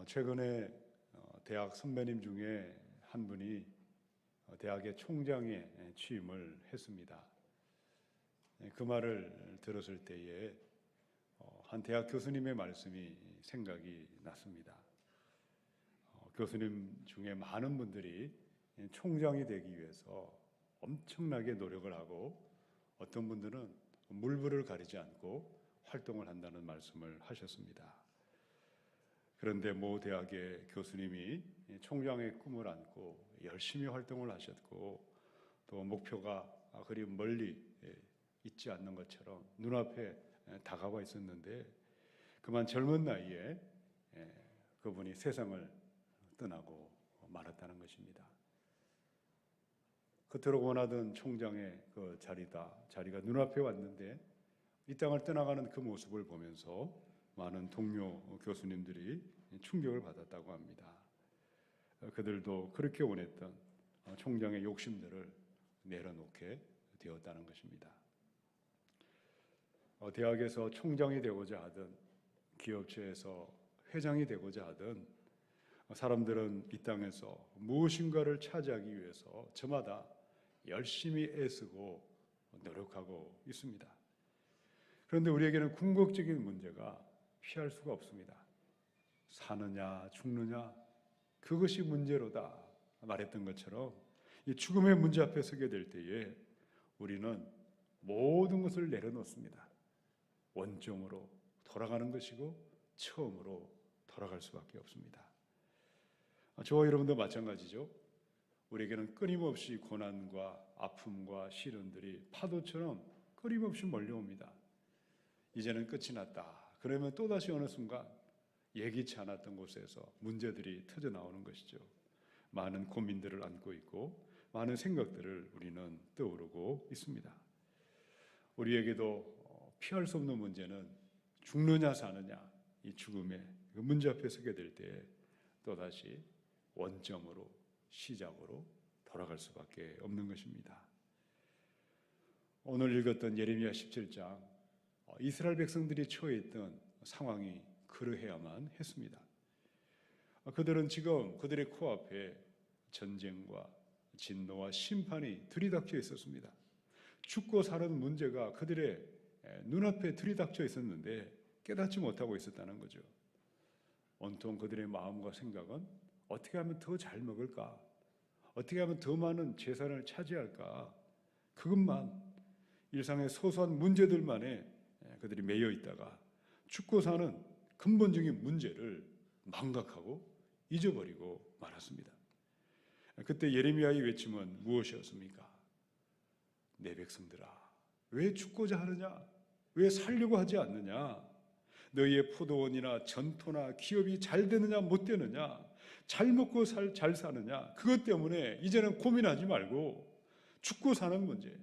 최근에 대학 선배님 중에 한 분이 대학의 총장에 취임을 했습니다. 그 말을 들었을 때에 한 대학 교수님의 말씀이 생각이 났습니다. 교수님 중에 많은 분들이 총장이 되기 위해서 엄청나게 노력을 하고 어떤 분들은 물불을 가리지 않고 활동을 한다는 말씀을 하셨습니다. 그런데 모 대학의 교수님이 총장의 꿈을 안고 열심히 활동을 하셨고 또 목표가 그리 멀리 있지 않는 것처럼 눈앞에 다가와 있었는데 그만 젊은 나이에 그분이 세상을 떠나고 말았다는 것입니다. 그토록 원하던 총장의 그 자리가 눈앞에 왔는데 이 땅을 떠나가는 그 모습을 보면서 많은 동료 교수님들이 충격을 받았다고 합니다. 그들도 그렇게 원했던 총장의 욕심들을 내려놓게 되었다는 것입니다. 대학에서 총장이 되고자 하든 기업체에서 회장이 되고자 하든 사람들은 이 땅에서 무엇인가를 차지하기 위해서 저마다 열심히 애쓰고 노력하고 있습니다. 그런데 우리에게는 궁극적인 문제가 피할 수가 없습니다. 사느냐 죽느냐 그것이 문제로다 말했던 것처럼 이 죽음의 문제 앞에 서게 될 때에 우리는 모든 것을 내려놓습니다. 원점으로 돌아가는 것이고 처음으로 돌아갈 수밖에 없습니다. 저와 여러분도 마찬가지죠. 우리에게는 끊임없이 고난과 아픔과 시련들이 파도처럼 끊임없이 몰려옵니다. 이제는 끝이 났다. 그러면 또다시 어느 순간 예기치 않았던 곳에서 문제들이 터져 나오는 것이죠. 많은 고민들을 안고 있고 많은 생각들을 우리는 떠오르고 있습니다. 우리에게도 피할 수 없는 문제는 죽느냐 사느냐 이 죽음의 그 문제 앞에 서게 될 때 또다시 원점으로 시작으로 돌아갈 수밖에 없는 것입니다. 오늘 읽었던 예레미야 17장 이스라엘 백성들이 처해 있던 상황이 그러해야만 했습니다. 그들은 지금 그들의 코앞에 전쟁과 진노와 심판이 들이닥쳐 있었습니다. 죽고 사는 문제가 그들의 눈앞에 들이닥쳐 있었는데 깨닫지 못하고 있었다는 거죠. 온통 그들의 마음과 생각은 어떻게 하면 더 잘 먹을까? 어떻게 하면 더 많은 재산을 차지할까? 그것만 일상의 소소한 문제들만에 그들이 매여 있다가 죽고 사는 근본적인 문제를 망각하고 잊어버리고 말았습니다. 그때 예레미야의 외침은 무엇이었습니까? 내 백성들아, 왜 죽고자 하느냐? 왜 살려고 하지 않느냐? 너희의 포도원이나 전토나 기업이 잘 되느냐 못 되느냐? 잘 먹고 잘 사느냐? 그것 때문에 이제는 고민하지 말고 죽고 사는 문제,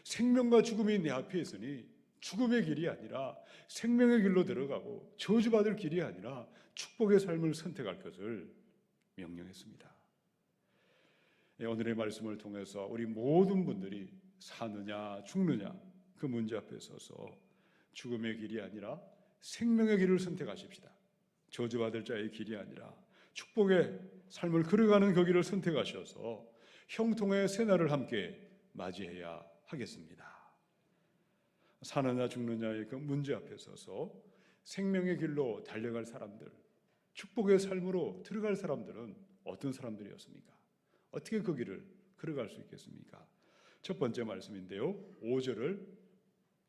생명과 죽음이 내 앞에 있으니 죽음의 길이 아니라 생명의 길로 들어가고 저주받을 길이 아니라 축복의 삶을 선택할 것을 명령했습니다. 오늘의 말씀을 통해서 우리 모든 분들이 사느냐 죽느냐 그 문제 앞에 서서 죽음의 길이 아니라 생명의 길을 선택하십시다. 저주받을 자의 길이 아니라 축복의 삶을 걸어가는 그 길을 선택하셔서 형통의 새날을 함께 맞이해야 하겠습니다. 사느냐 죽느냐의 그 문제 앞에 서서 생명의 길로 달려갈 사람들, 축복의 삶으로 들어갈 사람들은 어떤 사람들이었습니까? 어떻게 그 길을 걸어갈 수 있겠습니까? 첫 번째 말씀인데요, 5절을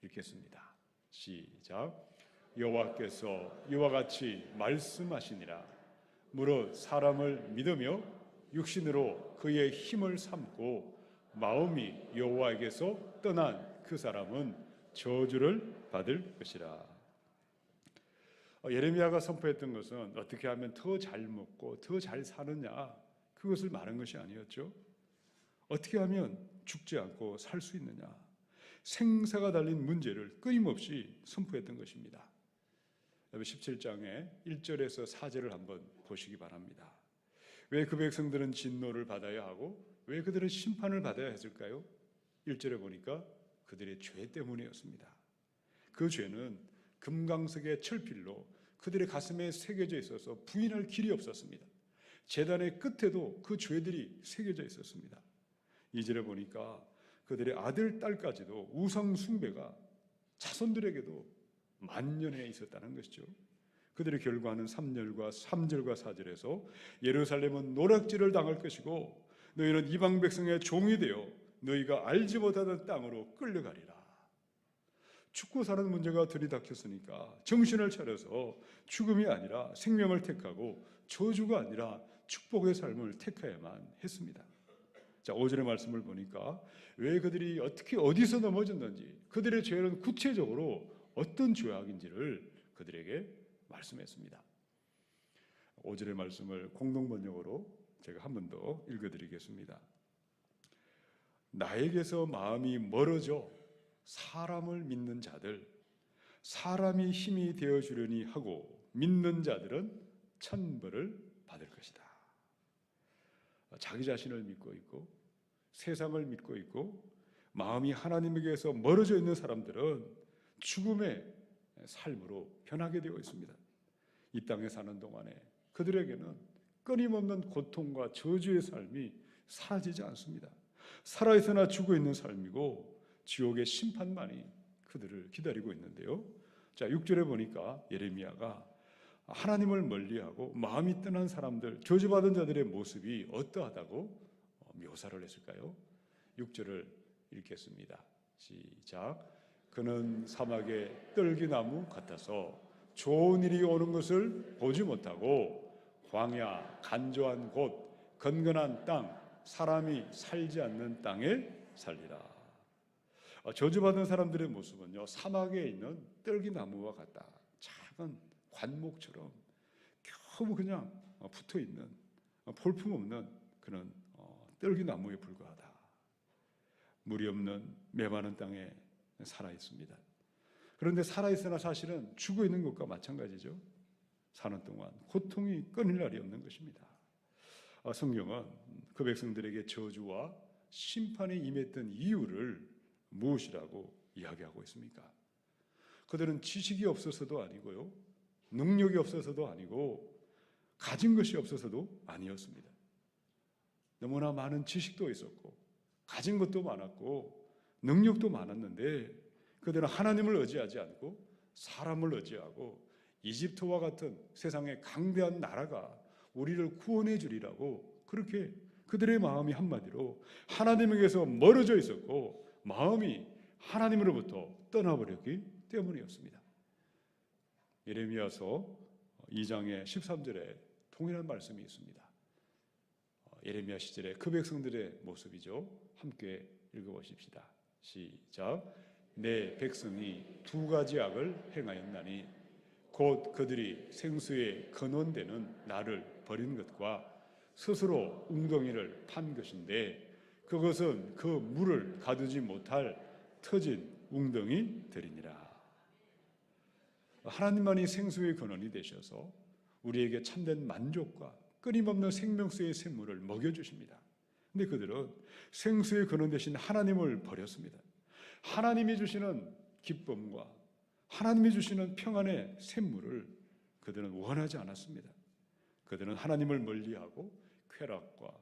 읽겠습니다. 시작. 여호와께서 이와 같이 말씀하시니라. 무릇 사람을 믿으며 육신으로 그의 힘을 삼고 마음이 여호와에게서 떠난 그 사람은 저주를 받을 것이라. 예레미야가 선포했던 것은 어떻게 하면 더 잘 먹고 더 잘 사느냐 그것을 말한 것이 아니었죠. 어떻게 하면 죽지 않고 살 수 있느냐, 생사가 달린 문제를 끊임없이 선포했던 것입니다. 17장의 1절에서 4절을 한번 보시기 바랍니다. 왜 그 백성들은 진노를 받아야 하고 왜 그들은 심판을 받아야 했을까요? 1절에 보니까 그들의 죄 때문이었습니다. 그 죄는 금강석의 철필로 그들의 가슴에 새겨져 있어서 부인할 길이 없었습니다. 제단의 끝에도 그 죄들이 새겨져 있었습니다. 2절에 보니까 그들의 아들, 딸까지도 우상 숭배가 자손들에게도 만연해 있었다는 것이죠. 그들의 결과는 3절과 4절에서 예루살렘은 노략질을 당할 것이고 너희는 이방 백성의 종이 되어 너희가 알지 못하던 땅으로 끌려가리라. 죽고 사는 문제가 들이닥쳤으니까 정신을 차려서 죽음이 아니라 생명을 택하고 저주가 아니라 축복의 삶을 택해야만 했습니다. 자, 5절의 말씀을 보니까 왜 그들이 어떻게 어디서 넘어졌는지, 그들의 죄는 구체적으로 어떤 죄악인지를 그들에게 말씀했습니다. 5절의 말씀을 공동번역으로 제가 한 번 더 읽어드리겠습니다. 나에게서 마음이 멀어져 사람을 믿는 자들, 사람이 힘이 되어주려니 하고 믿는 자들은 천벌을 받을 것이다. 자기 자신을 믿고 있고 세상을 믿고 있고 마음이 하나님에게서 멀어져 있는 사람들은 죽음의 삶으로 변하게 되어 있습니다. 이 땅에 사는 동안에 그들에게는 끊임없는 고통과 저주의 삶이 사라지지 않습니다. 살아있으나 죽어 있는 삶이고 지옥의 심판만이 그들을 기다리고 있는데요. 자, 6절에 보니까 예레미야가 하나님을 멀리하고 마음이 떠난 사람들, 저주받은 자들의 모습이 어떠하다고 묘사를 했을까요? 6절을 읽겠습니다. 시작. 그는 사막의 떨기나무 같아서 좋은 일이 오는 것을 보지 못하고 광야, 간조한 곳, 건건한 땅, 사람이 살지 않는 땅에 살리라. 저주받은 사람들의 모습은요, 사막에 있는 떨기나무와 같다. 작은 관목처럼 겨우 그냥 붙어있는 볼품없는 그런 떨기나무에 불과하다. 물이 없는 메마른 땅에 살아있습니다. 그런데 살아있으나 사실은 죽어 있는 것과 마찬가지죠. 사는 동안 고통이 끊일 날이 없는 것입니다. 성경은 그 백성들에게 저주와 심판이 임했던 이유를 무엇이라고 이야기하고 있습니까? 그들은 지식이 없어서도 아니고요, 능력이 없어서도 아니고, 가진 것이 없어서도 아니었습니다. 너무나 많은 지식도 있었고 가진 것도 많았고 능력도 많았는데 그들은 하나님을 의지하지 않고 사람을 의지하고 이집트와 같은 세상의 강대한 나라가 우리를 구원해 주리라고 그렇게 그들의 마음이 한마디로 하나님에게서 멀어져 있었고 마음이 하나님으로부터 떠나버렸기 때문이었습니다. 예레미야서 2장의 13절에 동일한 말씀이 있습니다. 예레미야 시절의 그 백성들의 모습이죠. 함께 읽어보십시다. 시작. 내 백성이 두 가지 악을 행하였나니 곧 그들이 생수의 근원되는 나를 버린 것과 스스로 웅덩이를 판 것인데 그것은 그 물을 가두지 못할 터진 웅덩이들이니라. 하나님만이 생수의 근원이 되셔서 우리에게 참된 만족과 끊임없는 생명수의 샘물을 먹여주십니다. 그런데 그들은 생수의 근원 되신 하나님을 버렸습니다. 하나님이 주시는 기쁨과 하나님이 주시는 평안의 샘물을 그들은 원하지 않았습니다. 그들은 하나님을 멀리하고 쾌락과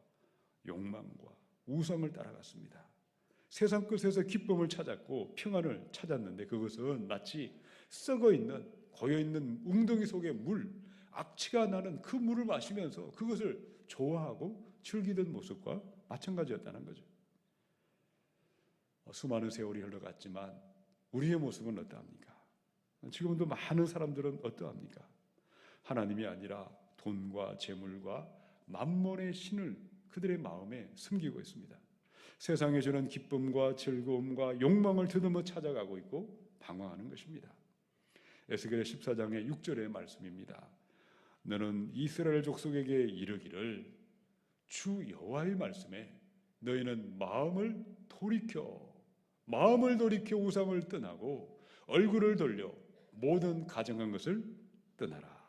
욕망과 우상을 따라갔습니다. 세상 끝에서 기쁨을 찾았고 평안을 찾았는데 그것은 마치 썩어있는 고여있는 웅덩이 속의 물, 악취가 나는 그 물을 마시면서 그것을 좋아하고 즐기던 모습과 마찬가지였다는 거죠. 수많은 세월이 흘러갔지만 우리의 모습은 어떠합니까? 지금도 많은 사람들은 어떠합니까? 하나님이 아니라 돈과 재물과 만몬의 신을 그들의 마음에 숨기고 있습니다. 세상에 주는 기쁨과 즐거움과 욕망을 더듬어 찾아가고 있고 방황하는 것입니다. 에스겔 14장의 6절의 말씀입니다. 너는 이스라엘 족속에게 이르기를 주 여호와의 말씀에 너희는 마음을 돌이켜 우상을 떠나고 얼굴을 돌려 모든 가증한 것을 떠나라.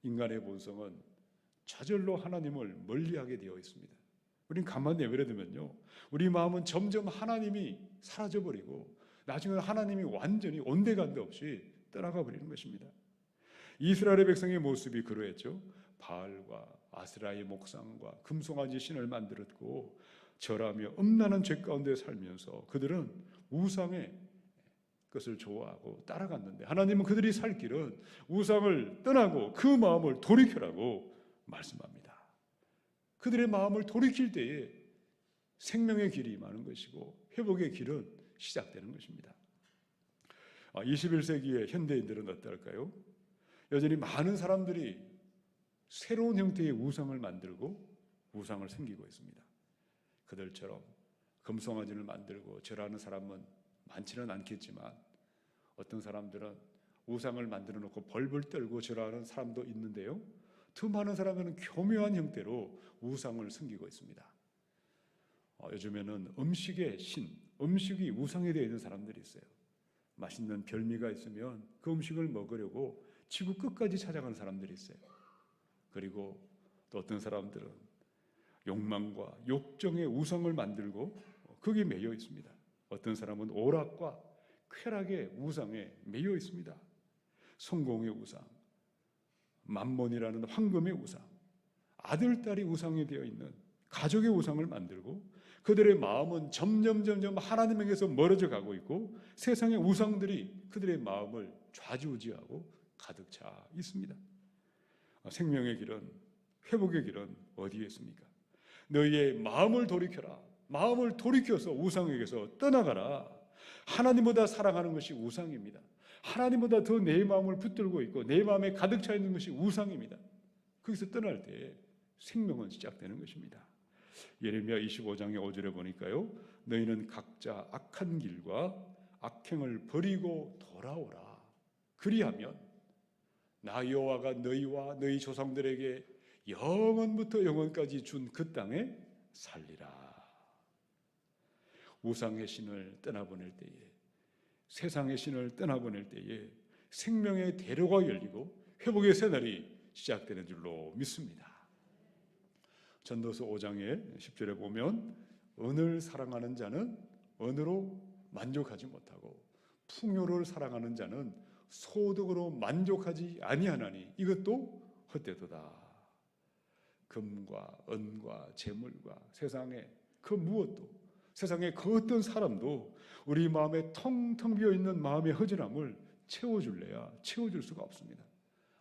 인간의 본성은 저절로 하나님을 멀리하게 되어 있습니다. 우린 가만히 내버려두면요, 우리 마음은 점점 하나님이 사라져버리고 나중에 하나님이 완전히 온데간데 없이 떠나가 버리는 것입니다. 이스라엘의 백성의 모습이 그러했죠. 바알과 아스라의 목상과 금송아지 신을 만들었고 절하며 음란한 죄 가운데 살면서 그들은 우상의 것을 좋아하고 따라갔는데, 하나님은 그들이 살 길은 우상을 떠나고 그 마음을 돌이켜라고 말씀합니다. 그들의 마음을 돌이킬 때에 생명의 길이 임하는 것이고 회복의 길은 시작되는 것입니다. 21세기의 현대인들은 어떨까요? 여전히 많은 사람들이 새로운 형태의 우상을 만들고 우상을 섬기고 있습니다. 그들처럼 금송아지를 만들고 절하는 사람은 많지는 않겠지만 어떤 사람들은 우상을 만들어 놓고 벌벌 떨고 절하는 사람도 있는데요, 더 많은 사람들은 교묘한 형태로 우상을 섬기고 있습니다. 요즘에는 음식의 신, 음식이 우상이 되어 있는 사람들이 있어요. 맛있는 별미가 있으면 그 음식을 먹으려고 지구 끝까지 찾아가는 사람들이 있어요. 그리고 또 어떤 사람들은 욕망과 욕정의 우상을 만들고 거기에 매여 있습니다. 어떤 사람은 오락과 쾌락의 우상에 매여 있습니다. 성공의 우상, 만몬이라는 황금의 우상, 아들, 딸이 우상이 되어 있는 가족의 우상을 만들고 그들의 마음은 점점 하나님에게서 멀어져 가고 있고 세상의 우상들이 그들의 마음을 좌지우지하고 가득 차 있습니다. 생명의 길은, 회복의 길은 어디에 있습니까? 너희의 마음을 돌이켜라. 마음을 돌이켜서 우상에게서 떠나가라. 하나님보다 사랑하는 것이 우상입니다. 하나님보다 더 내 마음을 붙들고 있고 내 마음에 가득 차 있는 것이 우상입니다. 거기서 떠날 때 생명은 시작되는 것입니다. 예레미야 25장의 5절에 보니까요, 너희는 각자 악한 길과 악행을 버리고 돌아오라. 그리하면 나 여호와가 너희와 너희 조상들에게 영원부터 영원까지 준 그 땅에 살리라. 우상의 신을 떠나보낼 때에, 세상의 신을 떠나보낼 때에 생명의 대로가 열리고 회복의 새날이 시작되는 줄로 믿습니다. 전도서 5장의 10절에 보면 은을 사랑하는 자는 은으로 만족하지 못하고 풍요를 사랑하는 자는 소득으로 만족하지 아니하나니 이것도 헛되도다. 금과 은과 재물과 세상의 그 무엇도, 세상의 그 어떤 사람도 우리 마음에 텅텅 비어있는 마음의 허전함을 채워줄래야 채워줄 수가 없습니다.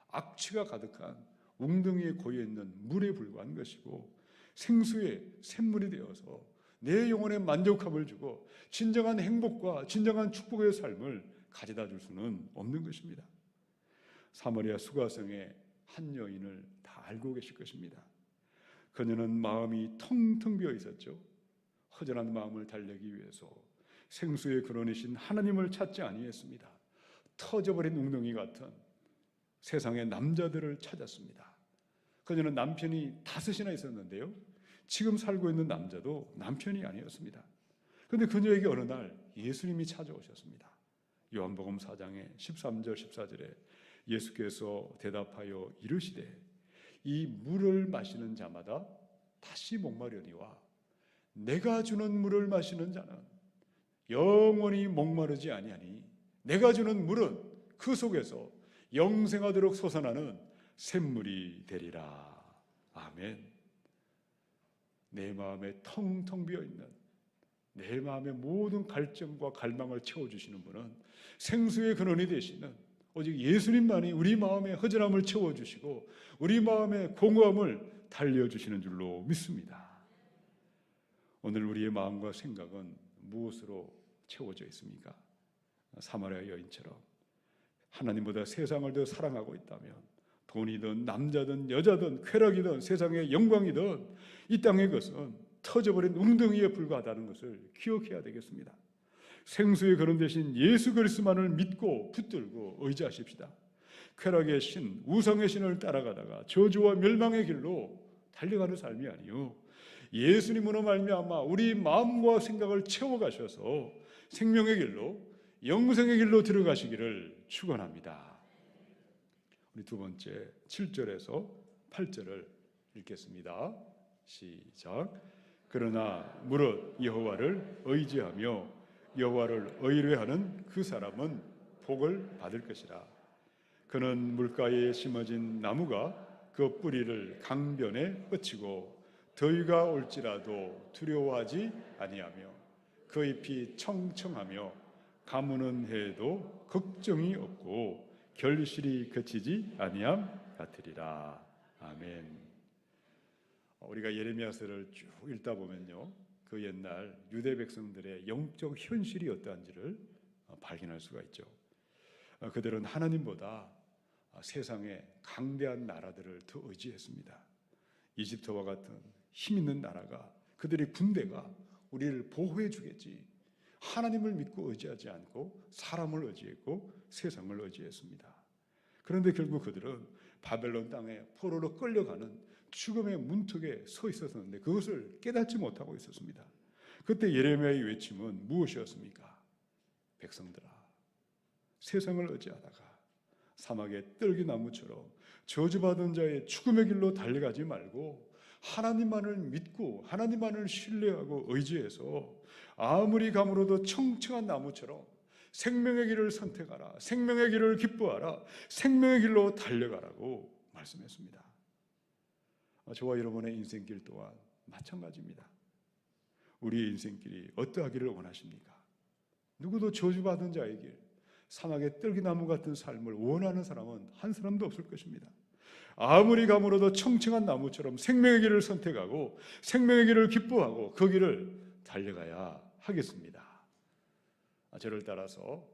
악취가 가득한 웅덩이에 고여있는 물에 불과한 것이고 생수의 샘물이 되어서 내 영혼에 만족함을 주고 진정한 행복과 진정한 축복의 삶을 가져다 줄 수는 없는 것입니다. 사마리아 수가성의 한 여인을 다 알고 계실 것입니다. 그녀는 마음이 텅텅 비어 있었죠. 허전한 마음을 달래기 위해서 생수의 근원이신 하나님을 찾지 아니했습니다. 터져버린 웅덩이 같은 세상의 남자들을 찾았습니다. 그녀는 남편이 5이나 있었는데요, 지금 살고 있는 남자도 남편이 아니었습니다. 그런데 그녀에게 어느 날 예수님이 찾아오셨습니다. 요한복음 4장의 13절 14절에 예수께서 대답하여 이르시되 이 물을 마시는 자마다 다시 목마르니와 내가 주는 물을 마시는 자는 영원히 목마르지 아니하니 내가 주는 물은 그 속에서 영생하도록 솟아나는 샘물이 되리라. 아멘. 내 마음에 텅텅 비어있는, 내 마음의 모든 갈증과 갈망을 채워주시는 분은 생수의 근원이 되시는 오직 예수님만이 우리 마음의 허전함을 채워주시고 우리 마음의 공허함을 달래주시는 줄로 믿습니다. 오늘 우리의 마음과 생각은 무엇으로 채워져 있습니까? 사마리아 여인처럼 하나님보다 세상을 더 사랑하고 있다면 돈이든 남자든 여자든 쾌락이든 세상의 영광이든 이 땅의 것은 터져버린 웅덩이에 불과하다는 것을 기억해야 되겠습니다. 생수의 근원 되신 예수 그리스도만을 믿고 붙들고 의지하십시다. 쾌락의 신, 우상의 신을 따라가다가 저주와 멸망의 길로 달려가는 삶이 아니요, 예수님으로 말미암아 우리 마음과 생각을 채워가셔서 생명의 길로, 영생의 길로 들어가시기를 축원합니다. 우리 두 번째 7절에서 8절을 읽겠습니다. 시작. 그러나 무릇 여호와를 의지하며 여호와를 의뢰하는 그 사람은 복을 받을 것이라. 그는 물가에 심어진 나무가 그 뿌리를 강변에 뻗치고 더위가 올지라도 두려워하지 아니하며 그 잎이 청청하며 가무는 해에도 걱정이 없고 결실이 그치지 아니함 같으리라. 아멘. 우리가 예레미야서를 쭉 읽다 보면요, 그 옛날 유대 백성들의 영적 현실이 어떠한지를 발견할 수가 있죠. 그들은 하나님보다 세상의 강대한 나라들을 더 의지했습니다. 이집트와 같은 힘 있는 나라가, 그들의 군대가 우리를 보호해 주겠지, 하나님을 믿고 의지하지 않고 사람을 의지했고 세상을 의지했습니다. 그런데 결국 그들은 바벨론 땅에 포로로 끌려가는 죽음의 문턱에 서 있었는데 그것을 깨닫지 못하고 있었습니다. 그때 예레미야의 외침은 무엇이었습니까? 백성들아, 세상을 의지하다가 사막의 떨기나무처럼 저주받은 자의 죽음의 길로 달려가지 말고 하나님만을 믿고 하나님만을 신뢰하고 의지해서 아무리 가물어도 청청한 나무처럼 생명의 길을 선택하라, 생명의 길을 기뻐하라, 생명의 길로 달려가라고 말씀했습니다. 저와 여러분의 인생길 또한 마찬가지입니다. 우리의 인생길이 어떠하기를 원하십니까? 누구도 저주받은 자의 길, 사막의 떨기나무 같은 삶을 원하는 사람은 한 사람도 없을 것입니다. 아무리 가물어도 청청한 나무처럼 생명의 길을 선택하고 생명의 길을 기뻐하고 그 길을 달려가야 하겠습니다. 저를 따라서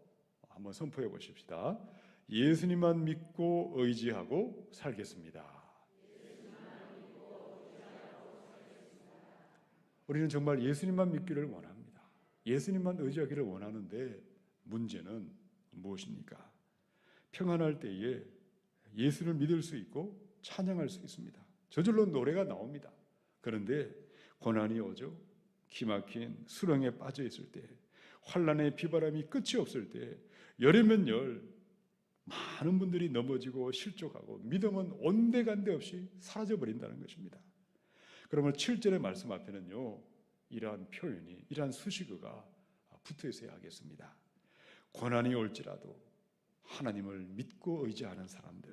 한번 선포해 보십시다. 예수님만 믿고 의지하고 살겠습니다. 우리는 정말 예수님만 믿기를 원합니다. 예수님만 의지하기를 원하는데 문제는 무엇입니까? 평안할 때에 예수를 믿을 수 있고 찬양할 수 있습니다. 저절로 노래가 나옵니다. 그런데 고난이 오죠. 기막힌 수렁에 빠져 있을 때, 환난의 비바람이 끝이 없을 때, 열이면 열 많은 분들이 넘어지고 실족하고 믿음은 온데간데 없이 사라져버린다는 것입니다. 그러면 7절의 말씀 앞에는요, 이러한 표현이, 이러한 수식어가 붙어 있어야 하겠습니다. 고난이 올지라도 하나님을 믿고 의지하는 사람들,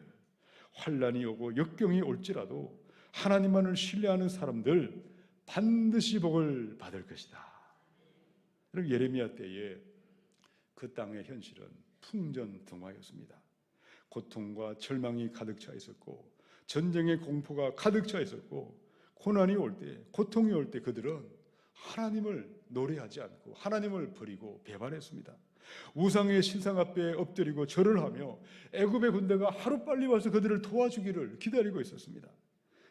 환난이 오고 역경이 올지라도 하나님만을 신뢰하는 사람들 반드시 복을 받을 것이다. 여러분, 예레미야 때에 그 땅의 현실은 풍전등화였습니다. 고통과 절망이 가득 차 있었고 전쟁의 공포가 가득 차 있었고 고난이 올 때, 고통이 올 때 그들은 하나님을 노래하지 않고 하나님을 버리고 배반했습니다. 우상의 신상 앞에 엎드리고 절을 하며 애굽의 군대가 하루빨리 와서 그들을 도와주기를 기다리고 있었습니다.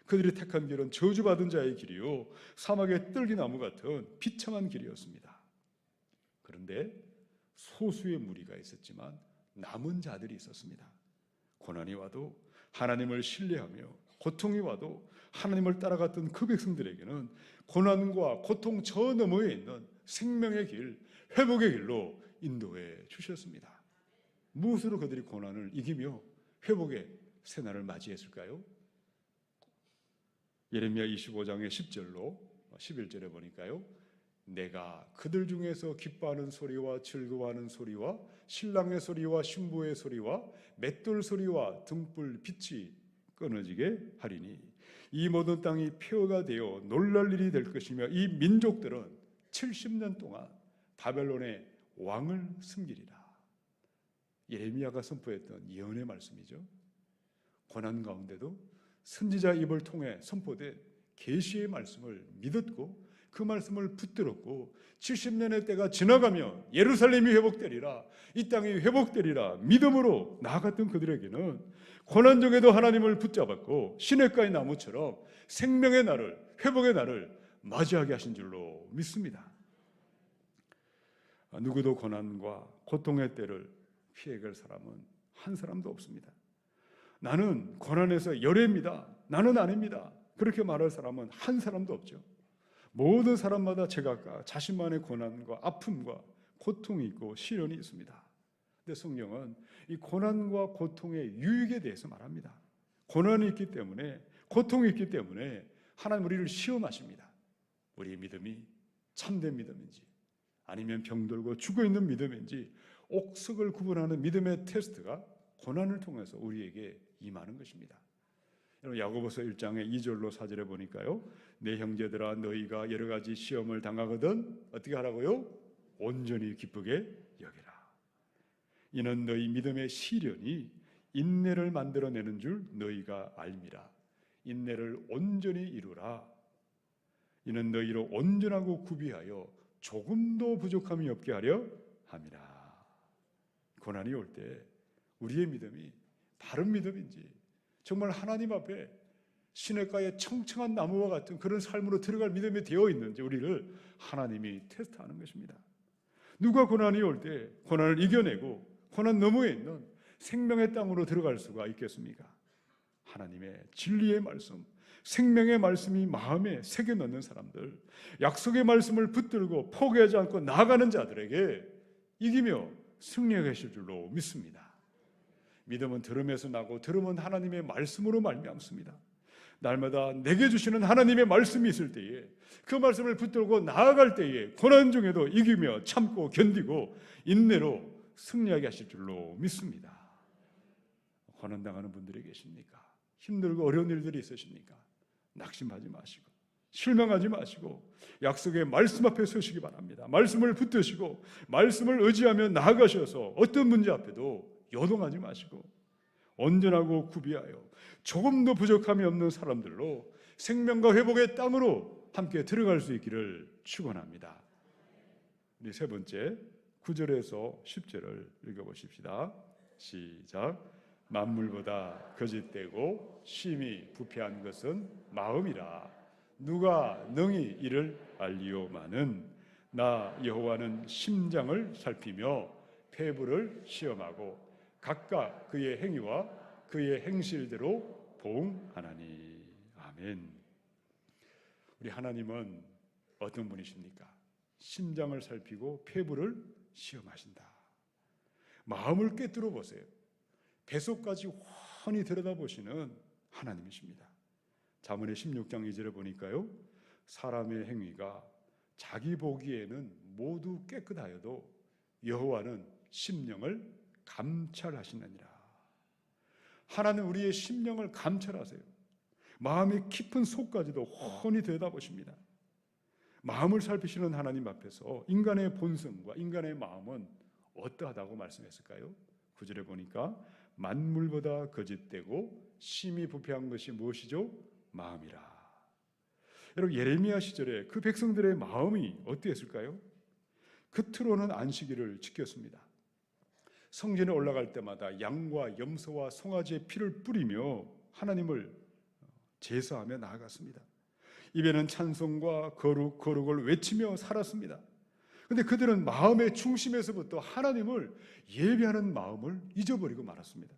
그들이 택한 길은 저주받은 자의 길이요 사막의 떨기나무 같은 비참한 길이었습니다. 그런데 소수의 무리가 있었지만 남은 자들이 있었습니다. 고난이 와도 하나님을 신뢰하며 고통이 와도 하나님을 따라갔던 그 백성들에게는 고난과 고통 저 너머에 있는 생명의 길, 회복의 길로 인도해 주셨습니다. 무엇으로 그들이 고난을 이기며 회복의 새날을 맞이했을까요? 예레미야 25장의 10절로 11절에 보니까요, 내가 그들 중에서 기뻐하는 소리와 즐거워하는 소리와 신랑의 소리와 신부의 소리와 맷돌 소리와 등불 빛이 끊어지게 하리니 이 모든 땅이 폐허가 되어 놀랄 일이 될 것이며 이 민족들은 70년 동안 바벨론의 왕을 섬기리라. 예레미야가 선포했던 예언의 말씀이죠. 고난 가운데도 선지자 입을 통해 선포된 계시의 말씀을 믿었고 그 말씀을 붙들었고 70년의 때가 지나가면 예루살렘이 회복되리라, 이 땅이 회복되리라 믿음으로 나아갔던 그들에게는 고난 중에도 하나님을 붙잡았고 시냇가의 나무처럼 생명의 날을, 회복의 날을 맞이하게 하신 줄로 믿습니다. 누구도 고난과 고통의 때를 피해갈 사람은 한 사람도 없습니다. 나는 고난에서 열애입니다, 나는 아닙니다, 그렇게 말할 사람은 한 사람도 없죠. 모든 사람마다 제각각 자신만의 고난과 아픔과 고통이 있고 시련이 있습니다. 근데 성경은 이 고난과 고통의 유익에 대해서 말합니다. 고난이 있기 때문에, 고통이 있기 때문에 하나님 우리를 시험하십니다. 우리의 믿음이 참된 믿음인지 아니면 병들고 죽어있는 믿음인지 옥석을 구분하는 믿음의 테스트가 고난을 통해서 우리에게 임하는 것입니다. 여러분 야고보서 1장의 2절로 4절에 보니까요. 내 형제들아 너희가 여러 가지 시험을 당하거든 어떻게 하라고요? 온전히 기쁘게 여기라. 이는 너희 믿음의 시련이 인내를 만들어내는 줄 너희가 알미라. 인내를 온전히 이루라. 이는 너희로 온전하고 구비하여 조금도 부족함이 없게 하려 함이라. 고난이 올 때 우리의 믿음이 바른 믿음인지 정말 하나님 앞에 시냇가의 청청한 나무와 같은 그런 삶으로 들어갈 믿음이 되어 있는지 우리를 하나님이 테스트하는 것입니다. 누가 고난이 올 때 고난을 이겨내고 고난 너머에 있는 생명의 땅으로 들어갈 수가 있겠습니까? 하나님의 진리의 말씀, 생명의 말씀이 마음에 새겨 넣는 사람들, 약속의 말씀을 붙들고 포기하지 않고 나아가는 자들에게 이기며 승리하게 하실 줄로 믿습니다. 믿음은 들음에서 나고 들음은 하나님의 말씀으로 말미암습니다. 날마다 내게 주시는 하나님의 말씀이 있을 때에 그 말씀을 붙들고 나아갈 때에 고난 중에도 이기며 참고 견디고 인내로 승리하게 하실 줄로 믿습니다. 고난당하는 분들이 계십니까? 힘들고 어려운 일들이 있으십니까? 낙심하지 마시고 실망하지 마시고 약속의 말씀 앞에 서시기 바랍니다. 말씀을 붙드시고 말씀을 의지하며 나아가셔서 어떤 문제 앞에도 요동하지 마시고 온전하고 구비하여 조금도 부족함이 없는 사람들로 생명과 회복의 땅으로 함께 들어갈 수 있기를 축원합니다. 우리 세 번째 9절에서 10절을 읽어보십시다. 시작. 만물보다 거짓되고 심히 부패한 것은 마음이라. 누가 능히 이를 알리오마는 나 여호와는 심장을 살피며 폐부를 시험하고 각각 그의 행위와 그의 행실대로 보응하나니. 아멘. 우리 하나님은 어떤 분이십니까? 심장을 살피고 폐부를 시험하신다. 마음을 꿰뚫어 보세요. 배속까지 훤히 들여다보시는 하나님이십니다. 잠언의 16장 2절에 보니까요. 사람의 행위가 자기 보기에는 모두 깨끗하여도 여호와는 심령을 감찰하시느니라. 하나님 우리의 심령을 감찰하세요. 마음의 깊은 속까지도 훤히 들여다보십니다. 마음을 살피시는 하나님 앞에서 인간의 본성과 인간의 마음은 어떠하다고 말씀했을까요? 9절에 보니까 만물보다 거짓되고 심히 부패한 것이 무엇이죠? 마음이라. 여러분 예레미야 시절에 그 백성들의 마음이 어땠을까요? 겉으로는 안식일을 지켰습니다. 성전에 올라갈 때마다 양과 염소와 송아지의 피를 뿌리며 하나님을 제사하며 나아갔습니다. 입에는 찬송과 거룩을 외치며 살았습니다. 그런데 그들은 마음의 중심에서부터 하나님을 예배하는 마음을 잊어버리고 말았습니다.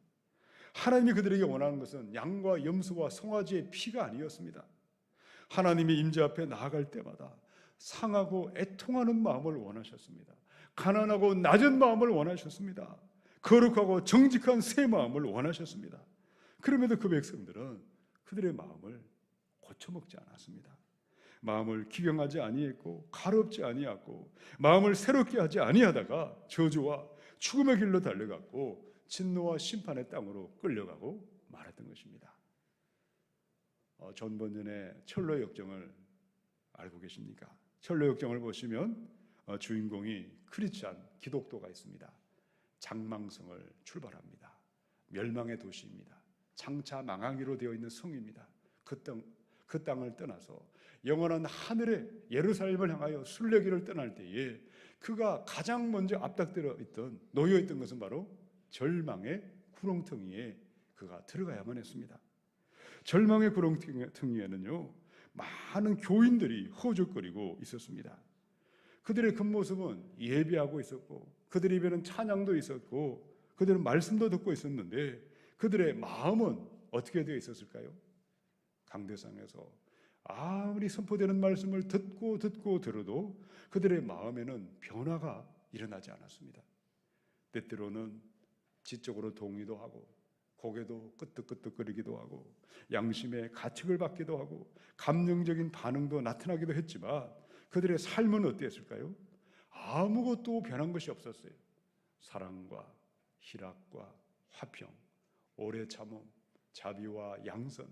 하나님이 그들에게 원하는 것은 양과 염소와 송아지의 피가 아니었습니다. 하나님의 임재 앞에 나아갈 때마다 상하고 애통하는 마음을 원하셨습니다. 가난하고 낮은 마음을 원하셨습니다. 거룩하고 정직한 새 마음을 원하셨습니다. 그럼에도 그 백성들은 그들의 마음을 고쳐먹지 않았습니다. 마음을 기경하지 아니했고 가롭지 아니하고 마음을 새롭게 하지 아니하다가 저주와 죽음의 길로 달려갔고 진노와 심판의 땅으로 끌려가고 말았던 것입니다. 존 번전의 철로의 역정을 알고 계십니까? 철로의 역정을 보시면 주인공이 크리스찬 기독도가 있습니다. 장망성을 출발합니다. 멸망의 도시입니다. 장차 망하기로 되어 있는 성입니다. 그 땅을 떠나서 영원한 하늘의 예루살렘을 향하여 순례길을 떠날 때에 그가 가장 먼저 놓여 있던 것은 바로 절망의 구렁텅이에 그가 들어가야만 했습니다. 절망의 구렁텅이에는요 많은 교인들이 허우적거리고 있었습니다. 그들의 겉모습은 예배하고 있었고 그들 입에는 찬양도 있었고 그들은 말씀도 듣고 있었는데 그들의 마음은 어떻게 되어 있었을까요? 강대상에서 아무리 선포되는 말씀을 듣고 들어도 그들의 마음에는 변화가 일어나지 않았습니다. 때때로는 지적으로 동의도 하고 고개도 끄덕끄덕거리기도 하고 양심의 가책을 받기도 하고 감정적인 반응도 나타나기도 했지만 그들의 삶은 어땠을까요? 아무것도 변한 것이 없었어요. 사랑과 희락과 화평, 오래 참음, 자비와 양선,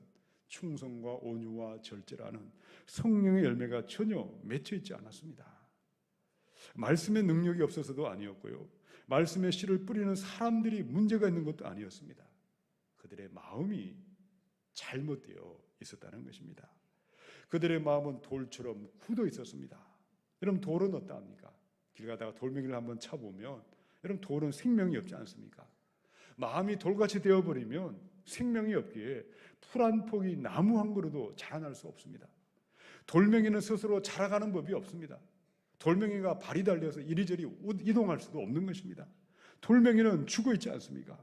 충성과 온유와 절제라는 성령의 열매가 전혀 맺혀 있지 않았습니다. 말씀의 능력이 없어서도 아니었고요, 말씀의 씨를 뿌리는 사람들이 문제가 있는 것도 아니었습니다. 그들의 마음이 잘못되어 있었다는 것입니다. 그들의 마음은 돌처럼 굳어 있었습니다. 여러분, 돌은 어떠합니까? 길 가다가 돌멩이를 한번 차보면 여러분, 돌은 생명이 없지 않습니까? 마음이 돌같이 되어버리면 생명이 없기에 풀 한 폭이 나무 한 그루도 자라날 수 없습니다. 돌멩이는 스스로 자라가는 법이 없습니다. 돌멩이가 발이 달려서 이리저리 이동할 수도 없는 것입니다. 돌멩이는 죽어 있지 않습니까?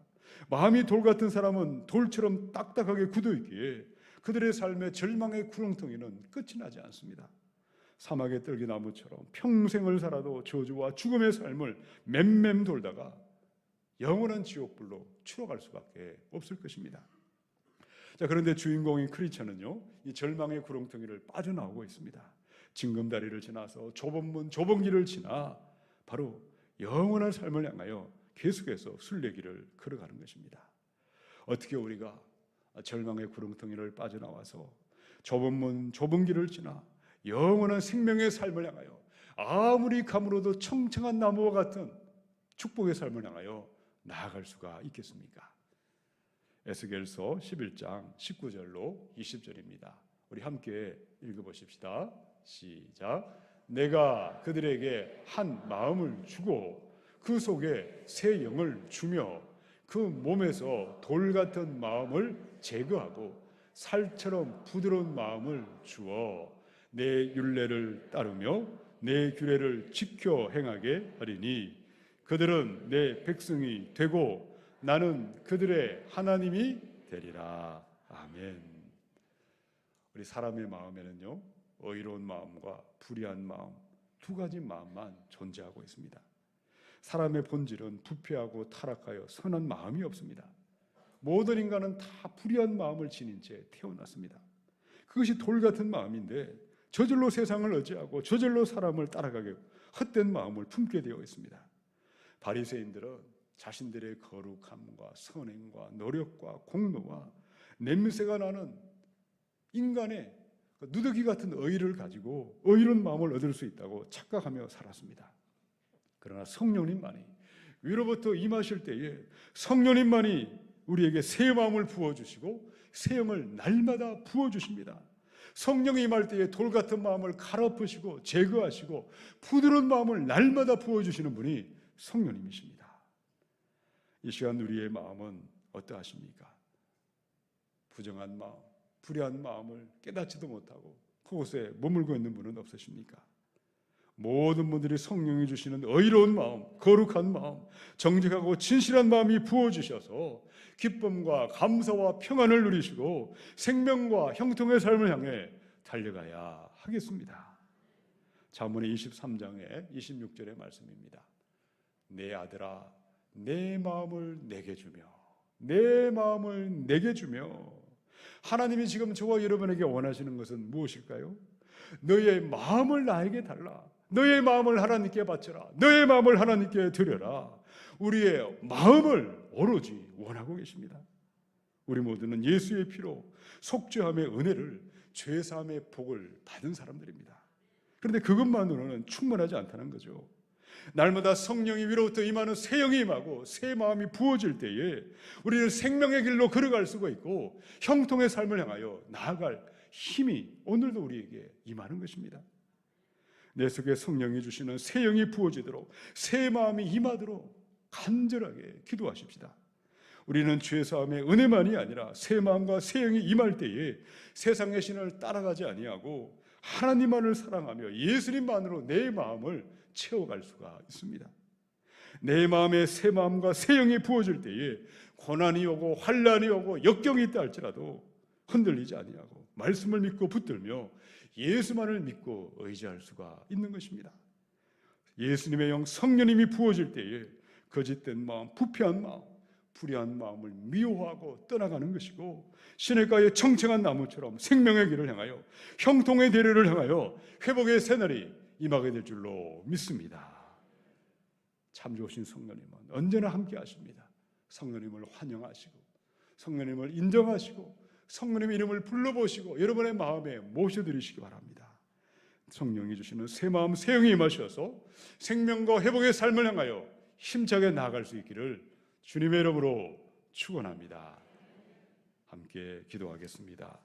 마음이 돌 같은 사람은 돌처럼 딱딱하게 굳어 있기에 그들의 삶의 절망의 구렁텅이는 끝이 나지 않습니다. 사막의 떨기나무처럼 평생을 살아도 저주와 죽음의 삶을 맴맴 돌다가 영원한 지옥불로 추락할 수밖에 없을 것입니다. 자, 그런데 주인공인 크리스천은요, 이 절망의 구렁텅이를 빠져나오고 있습니다. 징검다리를 지나서 좁은 문, 좁은 길을 지나 바로 영원한 삶을 향하여 계속해서 순례길을 걸어가는 것입니다. 어떻게 우리가 절망의 구렁텅이를 빠져나와서 좁은 문, 좁은 길을 지나 영원한 생명의 삶을 향하여 아무리 가물어도 청청한 나무와 같은 축복의 삶을 향하여 나아갈 수가 있겠습니까? 에스겔서 11장 19절로 20절입니다. 우리 함께 읽어보십시다. 시작. 내가 그들에게 한 마음을 주고 그 속에 새 영을 주며 그 몸에서 돌 같은 마음을 제거하고 살처럼 부드러운 마음을 주어 내 율례를 따르며 내 규례를 지켜 행하게 하리니 그들은 내 백성이 되고 나는 그들의 하나님이 되리라. 아멘. 우리 사람의 마음에는요, 의로운 마음과 불의한 마음, 두 가지 마음만 존재하고 있습니다. 사람의 본질은 부패하고 타락하여 선한 마음이 없습니다. 모든 인간은 다 불의한 마음을 지닌 채 태어났습니다. 그것이 돌 같은 마음인데 저절로 세상을 의지하고 저절로 사람을 따라가게 헛된 마음을 품게 되어 있습니다. 바리새인들은 자신들의 거룩함과 선행과 노력과 공로와 냄새가 나는 인간의 누더기 같은 의의를 가지고 의로운 마음을 얻을 수 있다고 착각하며 살았습니다. 그러나 성령님만이 위로부터 임하실 때에 성령님만이 우리에게 새 마음을 부어주시고 새 영을 날마다 부어주십니다. 성령이 임할 때에 돌 같은 마음을 갈아엎으시고 제거하시고 부드러운 마음을 날마다 부어주시는 분이 성령님이십니다. 이 시간 우리의 마음은 어떠하십니까? 부정한 마음, 불의한 마음을 깨닫지도 못하고 그곳에 머물고 있는 분은 없으십니까? 모든 분들이 성령이 주시는 의로운 마음, 거룩한 마음, 정직하고 진실한 마음이 부어주셔서 기쁨과 감사와 평안을 누리시고 생명과 형통의 삶을 향해 달려가야 하겠습니다. 잠언의 23장의 26절의 말씀입니다. 내 아들아, 내 마음을 내게 주며 내 마음을 내게 주며. 하나님이 지금 저와 여러분에게 원하시는 것은 무엇일까요? 너의 마음을 나에게 달라. 너의 마음을 하나님께 바쳐라. 너의 마음을 하나님께 드려라. 우리의 마음을 오로지 원하고 계십니다. 우리 모두는 예수의 피로 속죄함의 은혜를, 죄사함의 복을 받은 사람들입니다. 그런데 그것만으로는 충분하지 않다는 거죠. 날마다 성령이 위로부터 임하는 새 영이 임하고 새 마음이 부어질 때에 우리는 생명의 길로 걸어갈 수가 있고 형통의 삶을 향하여 나아갈 힘이 오늘도 우리에게 임하는 것입니다. 내 속에 성령이 주시는 새 영이 부어지도록, 새 마음이 임하도록 간절하게 기도하십시다. 우리는 죄사함의 은혜만이 아니라 새 마음과 새 영이 임할 때에 세상의 신을 따라가지 아니하고 하나님만을 사랑하며 예수님만으로 내 마음을 채워갈 수가 있습니다. 내 마음에 새 마음과 새 영이 부어질 때에 고난이 오고 환난이 오고 역경이 있다 할지라도 흔들리지 아니하고 말씀을 믿고 붙들며 예수만을 믿고 의지할 수가 있는 것입니다. 예수님의 영 성령님이 부어질 때에 거짓된 마음, 부패한 마음, 불의한 마음을 미워하고 떠나가는 것이고 시냇가의 청청한 나무처럼 생명의 길을 향하여 형통의 대로를 향하여 회복의 새날이 임하게 될 줄로 믿습니다. 참 좋으신 성령님은 언제나 함께 하십니다. 성령님을 환영하시고 성령님을 인정하시고 성령님의 이름을 불러보시고 여러분의 마음에 모셔드리시기 바랍니다. 성령이 주시는 새 마음 새 영이 임하셔서 생명과 회복의 삶을 향하여 힘차게 나아갈 수 있기를 주님의 이름으로 축원합니다. 함께 기도하겠습니다.